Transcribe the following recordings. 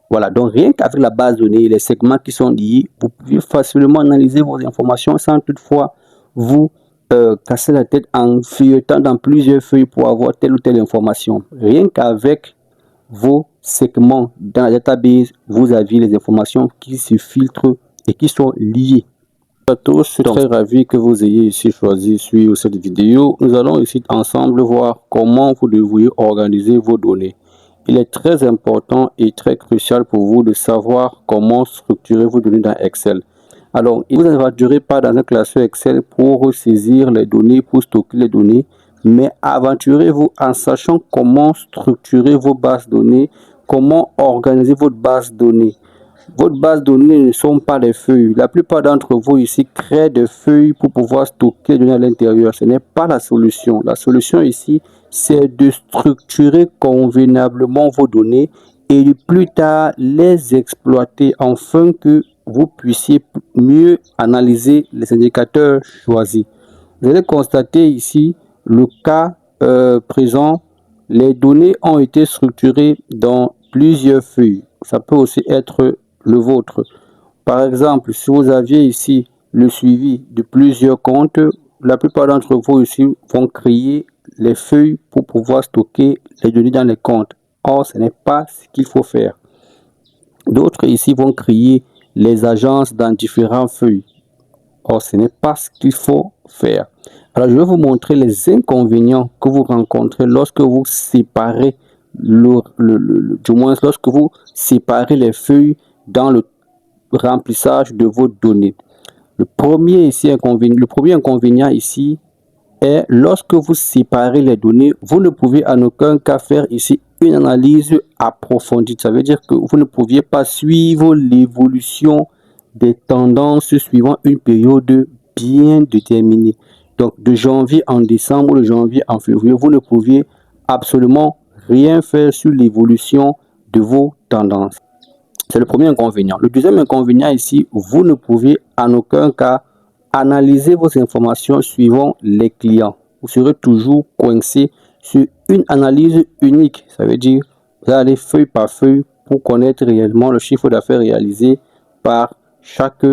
Voilà, donc rien qu'avec la base de données et les segments qui sont liés, vous pouvez facilement analyser vos informations sans toutefois vous casser la tête en feuilletant dans plusieurs feuilles pour avoir telle ou telle information. Rien qu'avec vos segments dans la database, vous avez les informations qui se filtrent et qui sont liées. Bonjour à tous, je suis très ravi que vous ayez ici choisi suivre cette vidéo. Nous allons ici ensemble voir comment vous devriez organiser vos données. Il est très important et très crucial pour vous de savoir comment structurer vos données dans Excel. Alors, il ne vous aventurez pas dans un classeur Excel pour saisir les données, pour stocker les données, mais aventurez-vous en sachant comment structurer vos bases de données, comment organiser votre base de données. Votre base de données ne sont pas des feuilles. La plupart d'entre vous ici créent des feuilles pour pouvoir stocker les données à l'intérieur. Ce n'est pas la solution. La solution ici, c'est de structurer convenablement vos données et plus tard les exploiter afin que vous puissiez mieux analyser les indicateurs choisis. Vous allez constater ici le cas présent. Les données ont été structurées dans plusieurs feuilles. Ça peut aussi être le vôtre. Par exemple, si vous aviez ici le suivi de plusieurs comptes, la plupart d'entre vous ici vont créer les feuilles pour pouvoir stocker les données dans les comptes. Or, ce n'est pas ce qu'il faut faire. D'autres ici vont créer les agences dans différentes feuilles. Or, ce n'est pas ce qu'il faut faire. Alors, je vais vous montrer les inconvénients que vous rencontrez lorsque vous séparez du moins lorsque vous séparez les feuilles dans le remplissage de vos données. Le premier inconvénient ici est lorsque vous séparez les données, vous ne pouvez en aucun cas faire ici une analyse approfondie. Ça veut dire que vous ne pouviez pas suivre l'évolution des tendances suivant une période bien déterminée. Donc de janvier en décembre, de janvier en février, vous ne pouviez absolument rien faire sur l'évolution de vos tendances. C'est le premier inconvénient. Le deuxième inconvénient ici, vous ne pouvez en aucun cas analyser vos informations suivant les clients. Vous serez toujours coincé sur une analyse unique. Ça veut dire vous allez feuille par feuille pour connaître réellement le chiffre d'affaires réalisé par chaque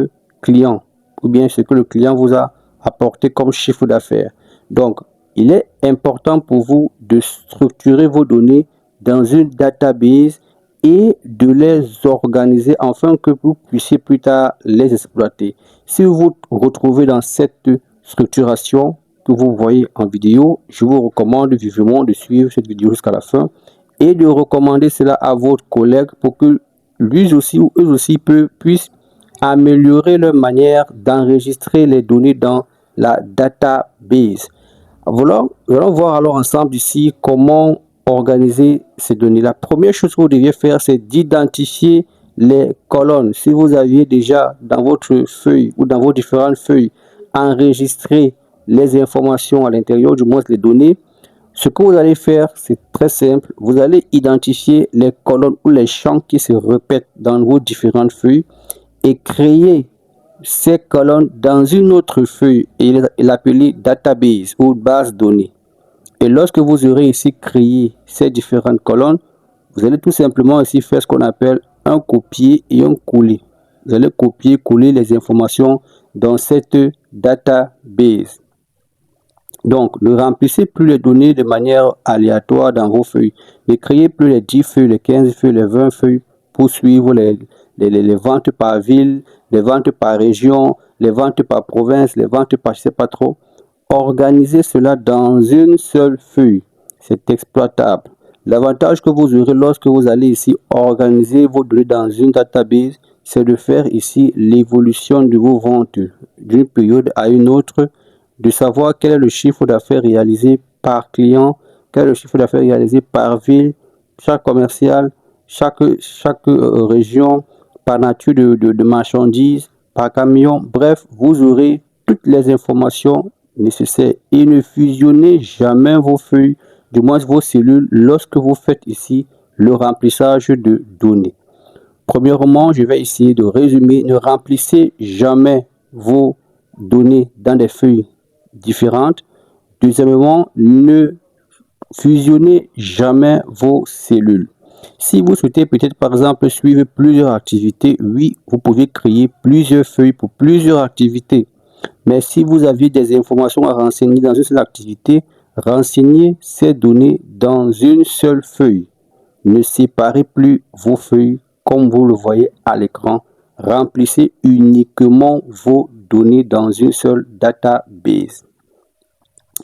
client ou bien ce que le client vous a apporté comme chiffre d'affaires. Donc, il est important pour vous de structurer vos données dans une database et de les organiser afin que vous puissiez plus tard les exploiter. Si vous vous retrouvez dans cette structuration que vous voyez en vidéo, je vous recommande vivement de suivre cette vidéo jusqu'à la fin et de recommander cela à votre collègue pour que lui aussi ou eux aussi puissent améliorer leur manière d'enregistrer les données dans la database. Voilà, nous allons voir alors ensemble ici comment organiser ces données. La première chose que vous deviez faire, c'est d'identifier les colonnes. Si vous aviez déjà dans votre feuille ou dans vos différentes feuilles enregistré les informations à l'intérieur, du moins les données, ce que vous allez faire, c'est très simple. Vous allez identifier les colonnes ou les champs qui se répètent dans vos différentes feuilles et créer ces colonnes dans une autre feuille et l'appeler database ou base de données. Et lorsque vous aurez ici créé ces différentes colonnes, vous allez tout simplement ici faire ce qu'on appelle un copier et un coller. Vous allez copier-coller les informations dans cette database. Donc, ne remplissez plus les données de manière aléatoire dans vos feuilles. Ne créez plus les 10 feuilles, les 15 feuilles, les 20 feuilles pour suivre les ventes par ville, les ventes par région, les ventes par province, les ventes par je ne sais pas trop. Organisez cela dans une seule feuille. C'est exploitable. L'avantage que vous aurez lorsque vous allez ici organiser vos données dans une database, c'est de faire ici l'évolution de vos ventes d'une période à une autre, de savoir quel est le chiffre d'affaires réalisé par client, quel est le chiffre d'affaires réalisé par ville, chaque commercial, chaque région, par nature de marchandises, par camion. Bref, vous aurez toutes les informations nécessaires et ne fusionnez jamais vos feuilles, du moins vos cellules, lorsque vous faites ici le remplissage de données. Premièrement, je vais essayer de résumer. Ne remplissez jamais vos données dans des feuilles différentes. Deuxièmement, ne fusionnez jamais vos cellules. Si vous souhaitez peut-être par exemple suivre plusieurs activités, oui, vous pouvez créer plusieurs feuilles pour plusieurs activités. Mais si vous aviez des informations à renseigner dans une seule activité, renseignez ces données dans une seule feuille. Ne séparez plus vos feuilles comme vous le voyez à l'écran. Remplissez uniquement vos données dans une seule database.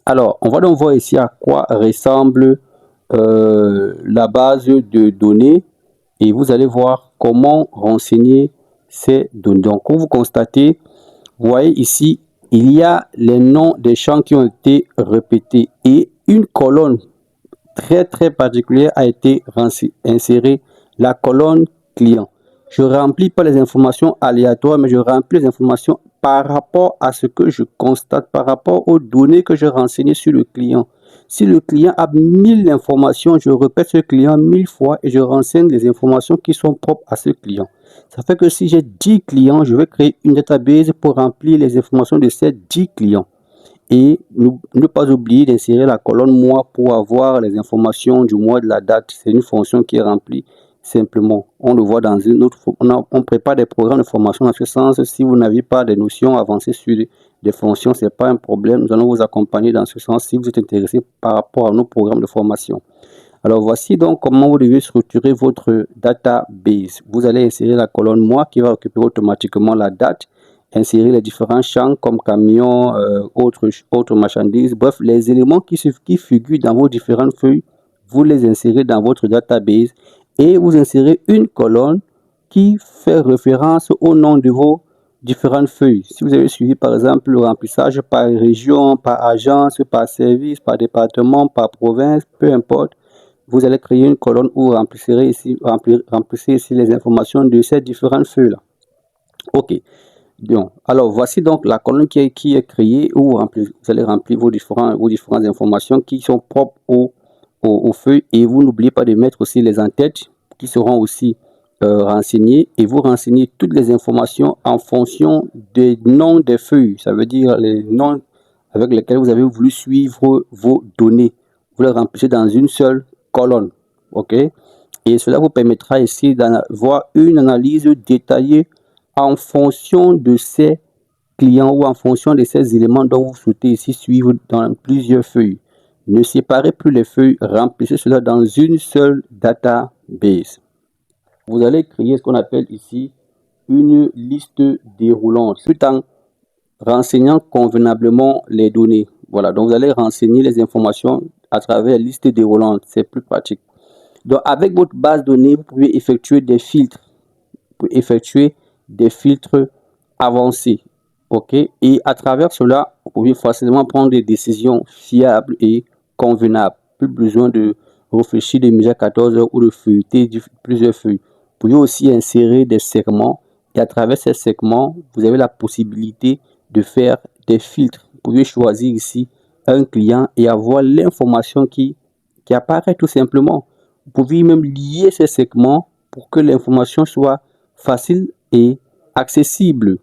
Alors, on va donc voir ici à quoi ressemble la base de données et vous allez voir comment renseigner ces données. Donc, comme vous constatez, vous voyez ici, il y a les noms des champs qui ont été répétés et une colonne très particulière a été insérée, la colonne client. Je ne remplis pas les informations aléatoires, mais je remplis les informations par rapport à ce que je constate, par rapport aux données que je renseigne sur le client. Si le client a 1000 informations, je répète ce client 1000 fois et je renseigne les informations qui sont propres à ce client. Ça fait que si j'ai 10 clients, je vais créer une database pour remplir les informations de ces 10 clients. Et ne pas oublier d'insérer la colonne mois pour avoir les informations du mois, de la date. C'est une fonction qui est remplie simplement. On le voit dans une autre. On prépare des programmes de formation dans ce sens. Si vous n'avez pas des notions avancées sur des fonctions, ce n'est pas un problème. Nous allons vous accompagner dans ce sens si vous êtes intéressé par rapport à nos programmes de formation. Alors voici donc comment vous devez structurer votre database. Vous allez insérer la colonne mois qui va récupérer automatiquement la date. Insérer les différents champs comme camion, autres marchandises, bref, les éléments qui figurent dans vos différentes feuilles, vous les insérez dans votre database et vous insérez une colonne qui fait référence au nom de vos différentes feuilles. Si vous avez suivi par exemple le remplissage par région, par agence, par service, par département, par province, peu importe, vous allez créer une colonne où vous remplissez ici les informations de ces différentes feuilles-là. Ok. Bien. Alors, voici donc la colonne qui est créée où vous allez remplir vos différentes informations qui sont propres aux feuilles et vous n'oubliez pas de mettre aussi les en-têtes qui seront aussi renseignées et vous renseignez toutes les informations en fonction des noms des feuilles. Ça veut dire les noms avec lesquels vous avez voulu suivre vos données. Vous les remplissez dans une seule colonne. OK? Et cela vous permettra ici d'avoir une analyse détaillée en fonction de ces clients ou en fonction de ces éléments dont vous souhaitez ici suivre dans plusieurs feuilles. Ne séparez plus les feuilles, remplissez cela dans une seule database. Vous allez créer ce qu'on appelle ici une liste déroulante, tout en renseignant convenablement les données. Voilà, donc vous allez renseigner les informations à travers la liste déroulante, c'est plus pratique. Donc avec votre base de données, vous pouvez effectuer des filtres. Vous pouvez effectuer des filtres avancés. OK? Et à travers cela, vous pouvez facilement prendre des décisions fiables et convenables. Plus besoin de réfléchir de midi à 14 h ou de feuilleter plusieurs feuilles. Vous pouvez aussi insérer des segments et à travers ces segments, vous avez la possibilité de faire des filtres. Vous pouvez choisir ici un client et avoir l'information qui apparaît tout simplement. Vous pouvez même lier ces segments pour que l'information soit facile et accessible.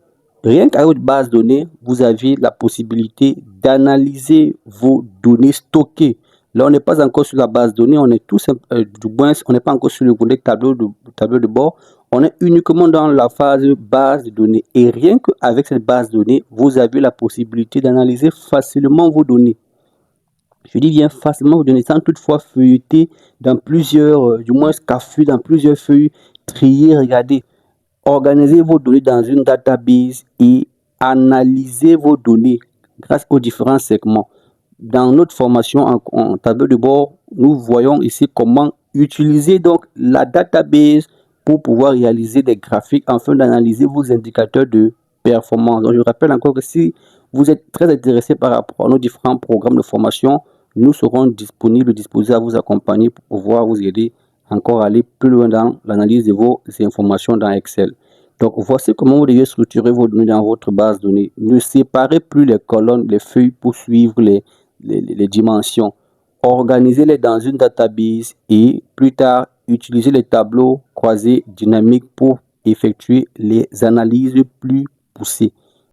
Rien qu'à votre base de données, vous avez la possibilité d'analyser vos données stockées. Là, on n'est pas encore sur la base de données, on est on n'est pas encore sur le volet tableau de bord. On est uniquement dans la phase base de données. Et rien qu'avec cette base de données, vous avez la possibilité d'analyser facilement vos données. Je dis bien facilement vos données sans toutefois feuilleter dans plusieurs, du moins scaffuler dans plusieurs feuilles, trier, regarder. Organisez vos données dans une database et analysez vos données grâce aux différents segments. Dans notre formation en tableau de bord, nous voyons ici comment utiliser donc la database pour pouvoir réaliser des graphiques afin d'analyser vos indicateurs de performance. Donc, je rappelle encore que si vous êtes très intéressé par rapport à nos différents programmes de formation, nous serons disposés à vous accompagner pour pouvoir vous aider encore aller plus loin dans l'analyse de vos informations dans Excel. Donc, voici comment vous devez structurer vos données dans votre base de données. Ne séparez plus les colonnes, les feuilles pour suivre les dimensions. Organisez-les dans une database et plus tard, utilisez les tableaux croisés dynamiques pour effectuer les analyses plus poussées.